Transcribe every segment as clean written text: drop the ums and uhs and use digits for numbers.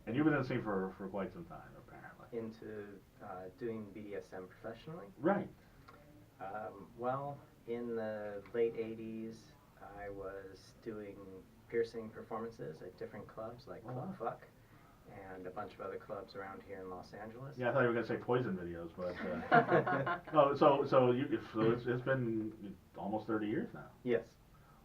And you've been in the scene for quite some time, apparently. Into doing BDSM professionally. Right. Well, in the late 80s, I was doing piercing performances at different clubs like Club Fuck and a bunch of other clubs around here in Los Angeles. Yeah, I thought you were gonna say Poison videos, but oh, it's been almost 30 years now. Yes.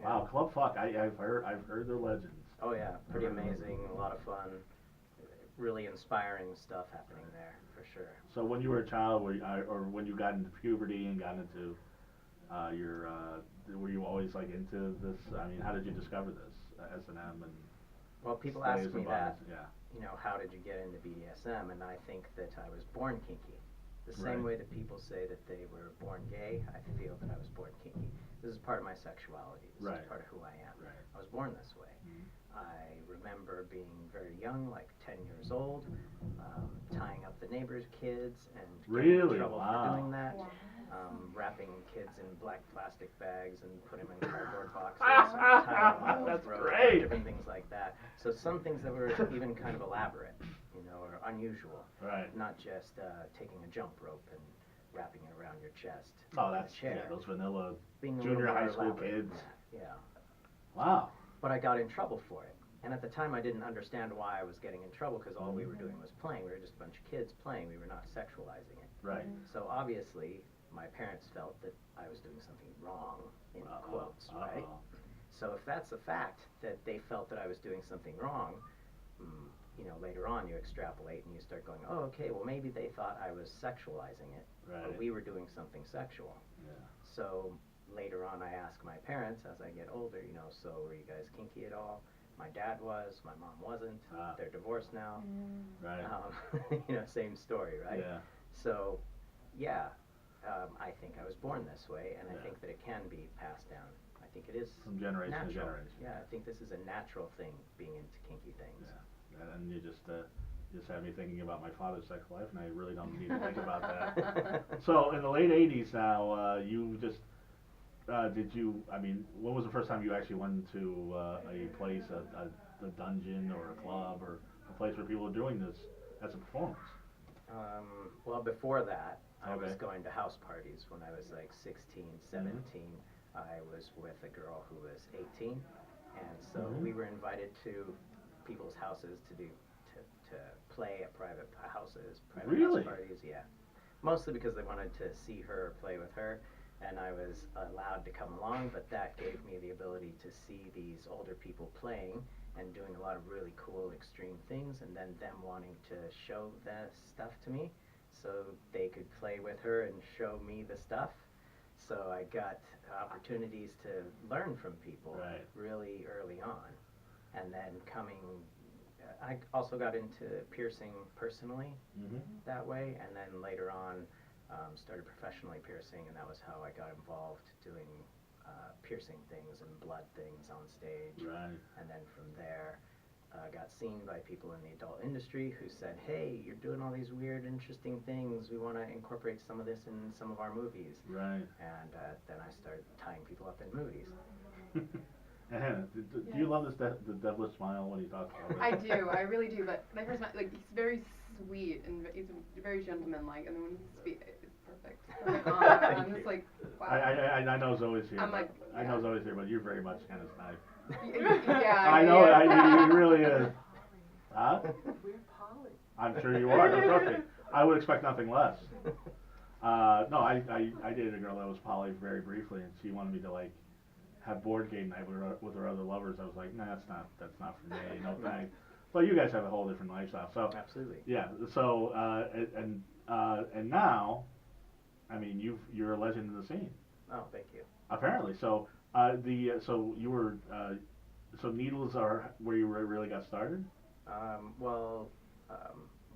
Wow, Yeah. Club Fuck, I've heard their legends. Oh yeah, pretty amazing, a lot of fun, really inspiring stuff happening there for sure. So when you were a child, or when you got into puberty and got into were you always like into this? I mean, how did you discover this S&M and? Well, people slaves ask me and that. bondage? Yeah. You know, how did you get into BDSM? And I think that I was born kinky. The Right. same way that people say that they were born gay, I feel that I was born kinky. This is part of my sexuality. This Right. is part of who I am. Right. I was born this way. I remember being very young, like 10 years old, tying up the neighbors' kids and getting in Really? trouble Wow. for doing that. Wow. Wrapping kids in black plastic bags and putting them in cardboard boxes and tying them on the That's throat, great. different things like that. So some things that were even kind of elaborate, you know, or unusual. Right. Not just taking a jump rope and wrapping it around your chest. Oh, in a that's chair. yeah, those vanilla Being a junior little more high school elaborate than kids. that, Yeah. Wow. But I got in trouble for it. And at the time, I didn't understand why I was getting in trouble because all we were doing was playing. We were just a bunch of kids playing. We were not sexualizing it. Right. So obviously, my parents felt that I was doing something wrong, in quotes, right? So if that's a fact, that they felt that I was doing something wrong, you know, later on you extrapolate and you start going, oh, okay, well maybe they thought I was sexualizing it, Right. but we were doing something sexual. Yeah. So later on I ask my parents as I get older, you know, so were you guys kinky at all? My dad was, my mom wasn't. They're divorced now. Right. You know, same story, right? Yeah. So, yeah, I think I was born this way, and Yeah. I think that it can be passed down. I think it is From generation natural. to generation. Yeah, I think this is a natural thing, being into kinky things. Yeah. And you just had me thinking about my father's sex life, and I really don't need to think about that. So in the late 80s now, you just did you? I mean, when was the first time you actually went to a place, a dungeon or a club or a place where people were doing this as a performance? Well, before that, I was Okay. going to house parties when I was like 16, 17. I was with a girl who was 18, and so we were invited to people's houses to play at private houses, private Really? house parties. Yeah, mostly because they wanted to see her play with her, and I was allowed to come along. But that gave me the ability to see these older people playing and doing a lot of really cool extreme things, and then them wanting to show that stuff to me so they could play with her and show me the stuff. So I got opportunities to learn from people Right. really early on. And then I also got into piercing personally that way, and then later on started professionally piercing, and that was how I got involved doing piercing things and blood things on stage. Right. And then from there, got seen by people in the adult industry who said, hey, you're doing all these weird, interesting things. We want to incorporate some of this in some of our movies. Right. And then I started tying people up in movies. And Hannah, do you love the devilish smile when he talks about I it? do, I really do. But when I first met, like, he's very sweet and he's very gentleman-like, and then when he speaks, it's perfect. I'm just like, wow. I know Zoe's here. I'm like, I know Zoe's here, but you're very much Hannah's type. Yeah. I know, yeah. he really is. Huh? We're poly. I'm sure you are. Don't trust me. I would expect nothing less. No, I dated a girl that was poly very briefly, and she wanted me to like have board game night with her other lovers. I was like, nah, that's not for me. No thanks. But you guys have a whole different lifestyle. So Absolutely. yeah. So and now, I mean, you're a legend in the scene. Oh, thank you. Apparently. So so you were so needles are where you really got started.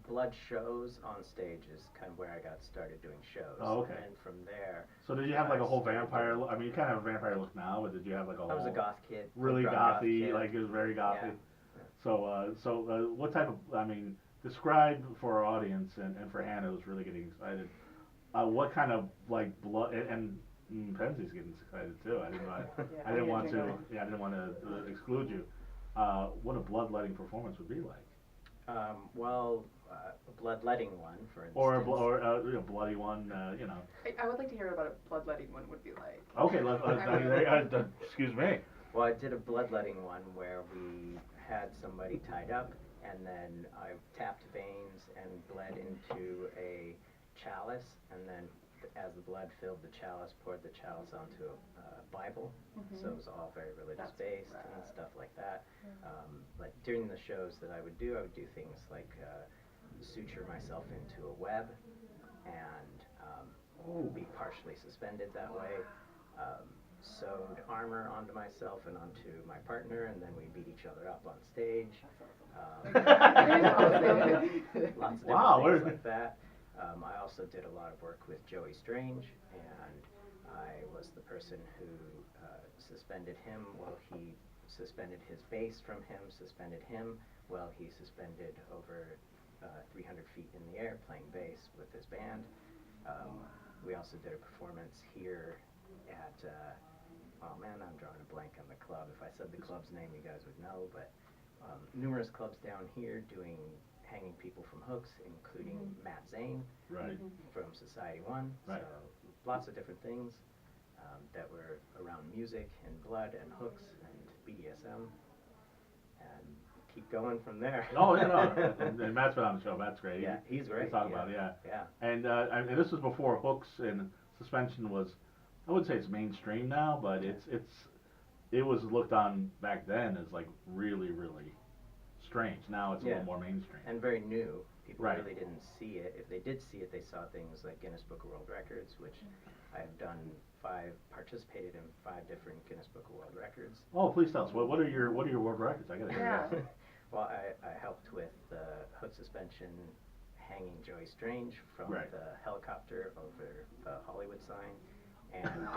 Blood shows on stage is kind of where I got started doing shows. Oh, okay. And from there, So did you have like a whole started vampire doing- look? I mean, you kind of have a vampire look now, but did you have like a whole? I was a goth kid. Really drug goth gothy, kid. like it was very gothy. Yeah. So what type of? I mean, describe for our audience and for Hannah who's really getting excited. What kind of like blood and M'Penzi's getting excited too. I didn't want to. Yeah, I didn't want to exclude you. What a bloodletting performance would be like. Well, a bloodletting one, for instance. Bloody one, you know. I would like to hear what a bloodletting one would be like. Okay, excuse me. Well, I did a bloodletting one where we had somebody tied up, and then I tapped veins and bled into a chalice, and then as the blood filled the chalice, poured the chalice onto a Bible. So it was all very religious based and stuff like that. Like during the shows that I would do things like suture myself into a web and be partially suspended that way. Sewed armor onto myself and onto my partner, and then we beat each other up on stage. Lots of different things like that. I also did a lot of work with Joey Strange, and I was the person who suspended him while he suspended his bass from him, suspended him while he suspended over 300 feet in the air playing bass with his band. We also did a performance here at, oh man, I'm drawing a blank on the club. If I said the club's name, you guys would know, but numerous clubs down here doing hanging people from hooks, including Matt Zane from Society One. So lots of different things that were around music and blood and hooks and BDSM, and keep going from there. Oh, yeah, no, and Matt's been on the show. Matt's great. Yeah, he's great. He's talking about it, yeah. Yeah. And this was before hooks and suspension was, I wouldn't say it's mainstream now, but it was looked on back then as like really, really strange. Now it's a little more mainstream. And very new. People really didn't see it. If they did see it, they saw things like Guinness Book of World Records, which I've participated in 5 different Guinness Book of World Records. Oh, please tell us. What are your world records? I gotta hear that. Well, I helped with the hook suspension hanging Joey Strange from the helicopter over the Hollywood sign, and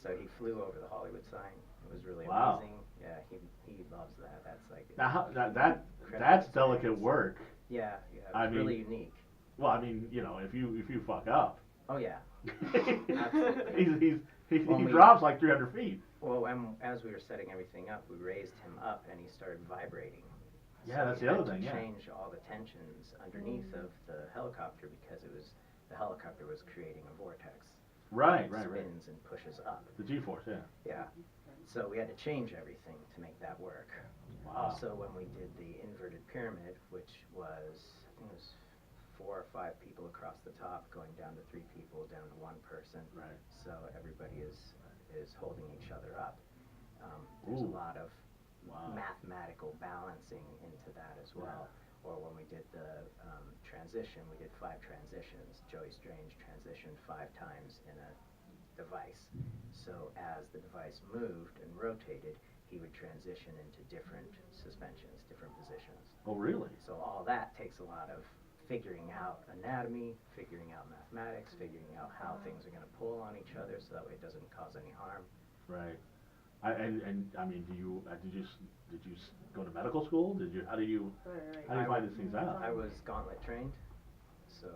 so he flew over the Hollywood sign. It was really amazing. Yeah, he loves that. That's like now that's delicate work. Yeah, yeah. It's really unique. Well, I mean, you know, if you fuck up. Oh yeah. he drops like 300 feet. Well, as we were setting everything up, we raised him up, and he started vibrating. Yeah, that's the other thing. Change all the tensions underneath of the helicopter because the helicopter was creating a vortex. Right. Spins and pushes up. The G-force, yeah. Yeah. So we had to change everything to make that work. Wow. Also, when we did the inverted pyramid, which was, I think it was 4 or 5 people across the top, going down to 3 people, down to 1 person. Right. So everybody is holding each other up. There's a lot of mathematical balancing into that as well. Or when we did the transition, we did 5 transitions. Joey Strange transitioned 5 times in a device. So as the device moved and rotated, he would transition into different suspensions, different positions. Oh, really? So all that takes a lot of figuring out anatomy, figuring out mathematics, figuring out how things are going to pull on each other so that way it doesn't cause any harm. Right. And I mean, did you go to medical school? How do you find these things out? I was Gauntlet trained, so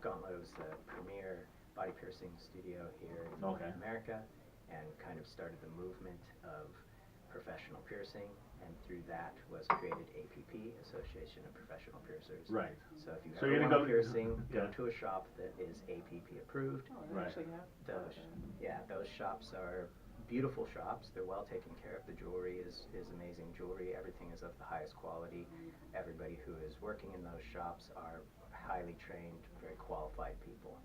Gauntlet was the premier body piercing studio here in America, and kind of started the movement of professional piercing, and through that was created APP, Association of Professional Piercers. Right. So if you ever want piercing, go to a shop that is APP approved. Those shops are beautiful shops. They're well taken care of. The jewelry is amazing jewelry. Everything is of the highest quality. Everybody who is working in those shops are highly trained, very qualified people.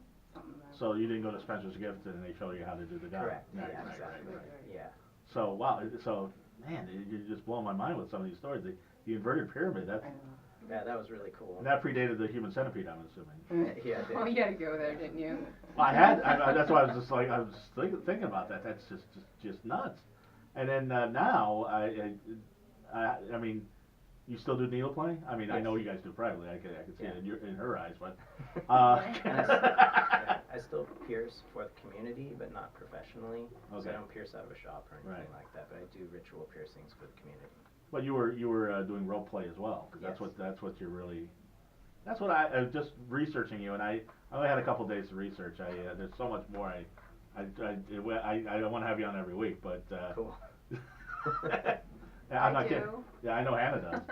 So you didn't go to Spencer's Gift and they show you how to do the job? Correct. Exactly. Yeah. So wow. So man, you're just blowing my mind with some of these stories. The inverted pyramid. Yeah, that was really cool. And that predated the human centipede, I'm assuming. Yeah, it did. Oh, you had to go there, didn't you? Well, that's why I was just like, I was thinking about that. That's just nuts. And then now, I mean, you still do needle play? I mean, yes. I know you guys do privately. I can see it in her eyes, but. I still pierce for the community, but not professionally. Okay. So I don't pierce out of a shop or anything like that. But I do ritual piercings for the community. But you were doing role play as well, because that's what you're really. That's what I was just researching you, and I only had a couple days to research. There's so much more. I want to have you on every week, but. Cool. I'm not kidding. Yeah, I know Hannah does.